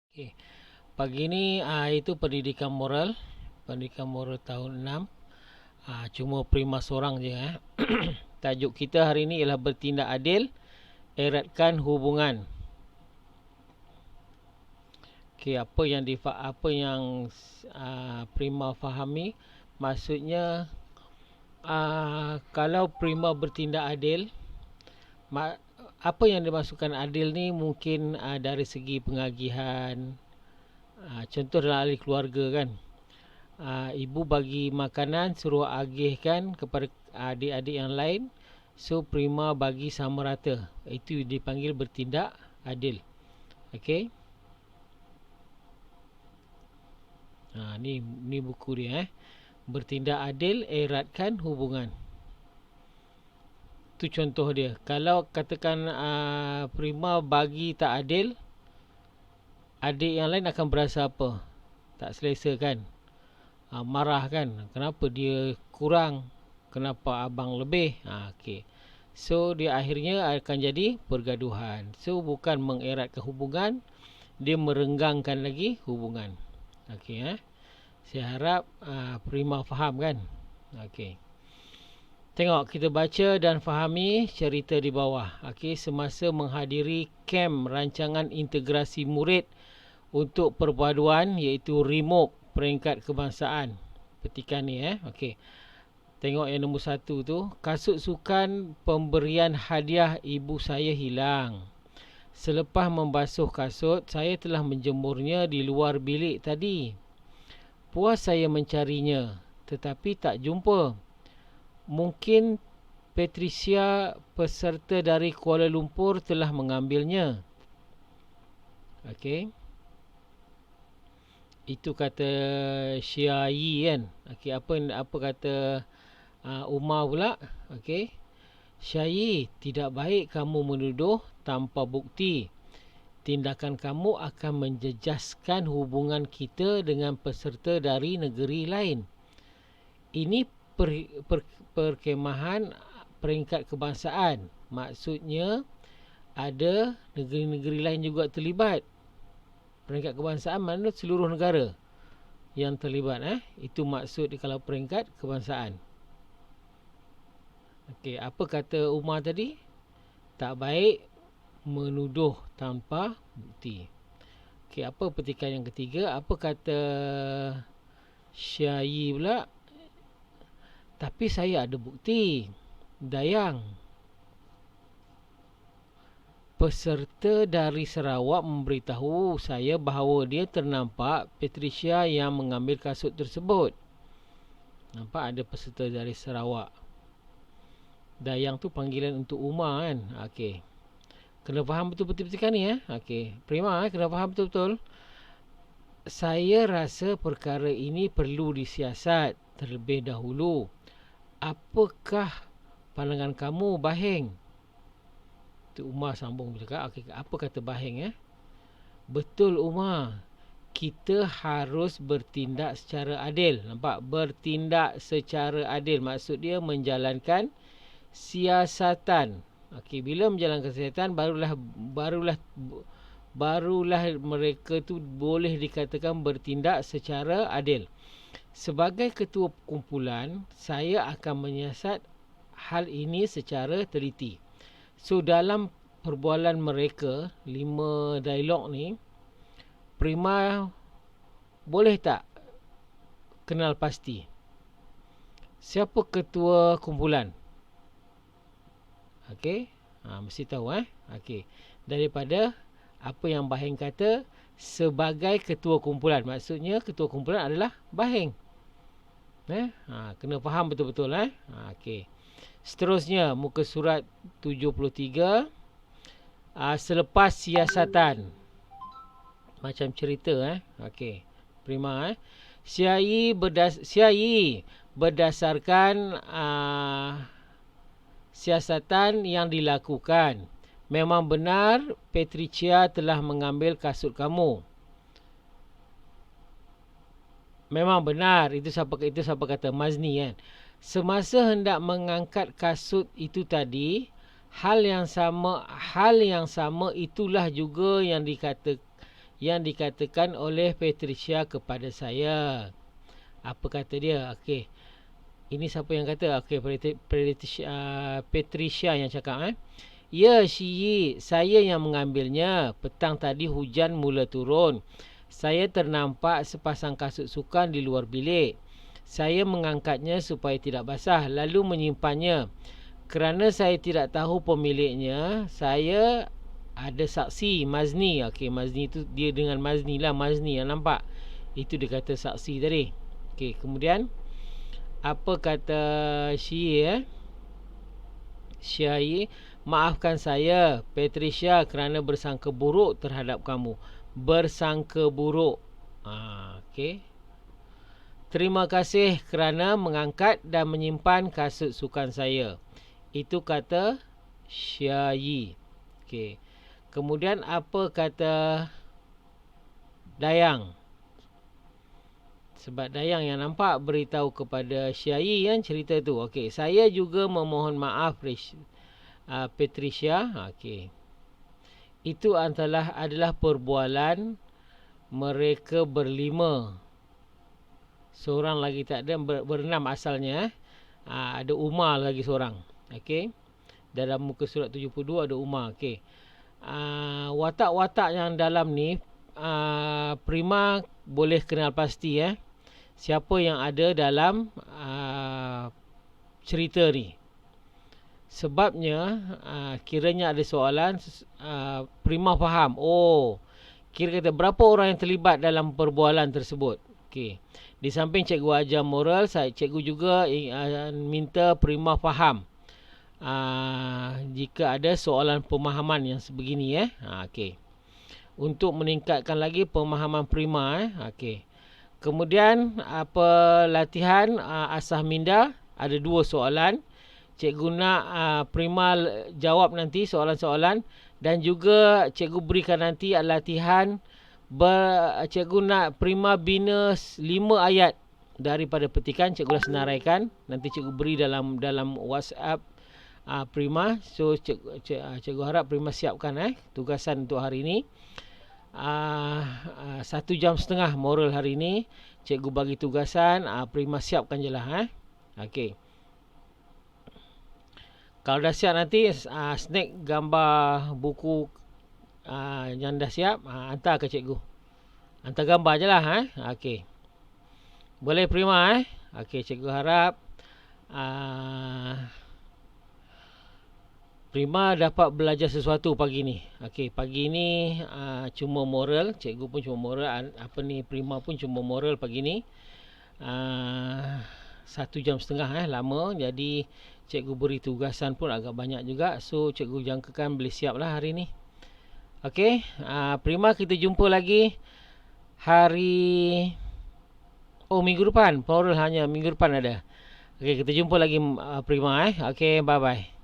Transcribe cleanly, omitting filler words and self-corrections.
Okey. Pagi ni itu pendidikan moral tahun 6. Cuma prima seorang je. Tajuk kita hari ni ialah bertindak adil, eratkan hubungan. Okey, apa yang prima fahami, maksudnya kalau prima bertindak adil, apa yang dimaksudkan adil ni mungkin dari segi pengagihan. Contoh dalam ahli keluarga kan, ibu bagi makanan suruh agihkan kepada adik-adik yang lain, so prima bagi sama rata, itu dipanggil bertindak adil. Okey, ni buku dia, bertindak adil, eratkan hubungan. Tu contoh dia. Kalau katakan prima bagi tak adil, adik yang lain akan berasa apa? Tak selesa kan? Marah kan, kenapa dia kurang, kenapa abang lebih. Okey, so dia akhirnya akan jadi pergaduhan. So bukan mengeratkan hubungan, dia merenggangkan lagi hubungan. Okey, saya harap prima faham kan. Okey, tengok, kita baca dan fahami cerita di bawah. Okey, semasa menghadiri kem rancangan integrasi murid untuk perpaduan iaitu RIMOP peringkat kebangsaan. Petikan ni Okey. Tengok yang nombor 1 tu. Kasut sukan pemberian hadiah ibu saya hilang. Selepas membasuh kasut, saya telah menjemurnya di luar bilik tadi. Puas saya mencarinya, tetapi tak jumpa. Mungkin Patricia, peserta dari Kuala Lumpur, telah mengambilnya. Okey. Itu kata Syai kan. Okey, apa kata Umar pula? Okey. Syai, tidak baik kamu menuduh tanpa bukti. Tindakan kamu akan menjejaskan hubungan kita dengan peserta dari negeri lain. Ini perkemahan peringkat kebangsaan. Maksudnya ada negeri-negeri lain juga terlibat. Peringkat kebangsaan mana seluruh negara yang terlibat. Itu maksud kalau peringkat kebangsaan. Okey, apa kata Umar tadi? Tak baik menuduh tanpa bukti. Okey, apa petikan yang ketiga? Apa kata Syai pula? Tapi saya ada bukti. Dayang, peserta dari Sarawak memberitahu saya bahawa dia ternampak Patricia yang mengambil kasut tersebut. Nampak ada peserta dari Sarawak. Dayang tu panggilan untuk Umar kan. Okey, kena faham betul-betul petikan ni Okey, prima kena faham betul-betul. Saya rasa perkara ini perlu disiasat terlebih dahulu. Apakah pandangan kamu, Baheng? Tu Umar sambung bercakap. Okey, apa kata Baheng Betul Umar. Kita harus bertindak secara adil. Nampak? Bertindak secara adil. Maksud dia menjalankan siasatan. Okey, bila menjalankan siasatan barulah mereka tu boleh dikatakan bertindak secara adil. Sebagai ketua kumpulan, saya akan menyiasat hal ini secara teliti. So dalam perbualan mereka 5 dialog ni, prima boleh tak kenal pasti siapa ketua kumpulan? Okey, mesti tahu Okey, daripada apa yang Baheng kata sebagai ketua kumpulan, maksudnya ketua kumpulan adalah Baheng. Kena faham betul-betul Okey. Seterusnya muka surat 73. Selepas siasatan, macam cerita Okey, prima Syai berdasarkan siasatan yang dilakukan, memang benar Patricia telah mengambil kasut kamu. Memang benar. Itu siapa kata? Mazni kan. Semasa hendak mengangkat kasut itu tadi, hal yang sama itulah juga yang yang dikatakan oleh Patricia kepada saya. Apa kata dia? Okey. Ini siapa yang kata? Okey, Patricia yang cakap. Ya, Shiyi, saya yang mengambilnya. Petang tadi hujan mula turun. Saya ternampak sepasang kasut sukan di luar bilik. Saya mengangkatnya supaya tidak basah, lalu menyimpannya. Kerana saya tidak tahu pemiliknya, saya ada saksi, Mazni. Okey, Mazni tu dia dengan Mazni lah. Mazni yang nampak. Itu dia kata saksi tadi. Okey, kemudian apa kata Syie? Syie, maafkan saya, Patricia, kerana bersangka buruk terhadap kamu. Bersangka buruk. Okey. Terima kasih kerana mengangkat dan menyimpan kasut sukan saya. Itu kata Syai. Okey. Kemudian apa kata Dayang? Sebab Dayang yang nampak beritahu kepada Syai yang cerita tu. Okey, saya juga memohon maaf Patricia. Okey. Itu adalah perbualan mereka berlima. Seorang lagi tak ada, berenam asalnya. Ada Umar lagi seorang. Okey. Dalam muka surat 72 ada Umar. Okey. Watak-watak yang dalam ni Prima boleh kenal pasti siapa yang ada dalam cerita ni. Sebabnya kiranya ada soalan, Prima faham. Kira kata berapa orang yang terlibat dalam perbualan tersebut. Okey. Di samping cikgu ajar moral, cikgu juga minta Prima faham jika ada soalan pemahaman yang sebegini. Okey. Untuk meningkatkan lagi pemahaman Prima. Okey. Kemudian apa latihan asah minda, ada 2 soalan. Cikgu nak Prima jawab nanti soalan-soalan, dan juga cikgu berikan nanti latihan cikgu nak Prima bina 5 ayat daripada petikan. Cikgu dah senaraikan, nanti cikgu beri dalam WhatsApp Prima. So cikgu harap Prima siapkan tugasan untuk hari ini. 1.5 jam moral hari ini. Cikgu bagi tugasan, Prima siapkan je lah. Okey. Kalau dah siap nanti snake gambar buku yang dah siap, hantar ke cikgu. Hantar gambar je lah. Okey. Boleh Prima? Okey, cikgu harap Prima dapat belajar sesuatu pagi ni. Okey, pagi ni cuma moral. Cikgu pun cuma moral. Prima pun cuma moral pagi ni. 1.5 jam lama. Jadi cikgu beri tugasan pun agak banyak juga. So cikgu jangkakan boleh siap lah hari ni. Okey, Prima, kita jumpa lagi hari minggu depan. Moral hanya minggu depan ada. Okey, kita jumpa lagi Prima. Okey, bye bye.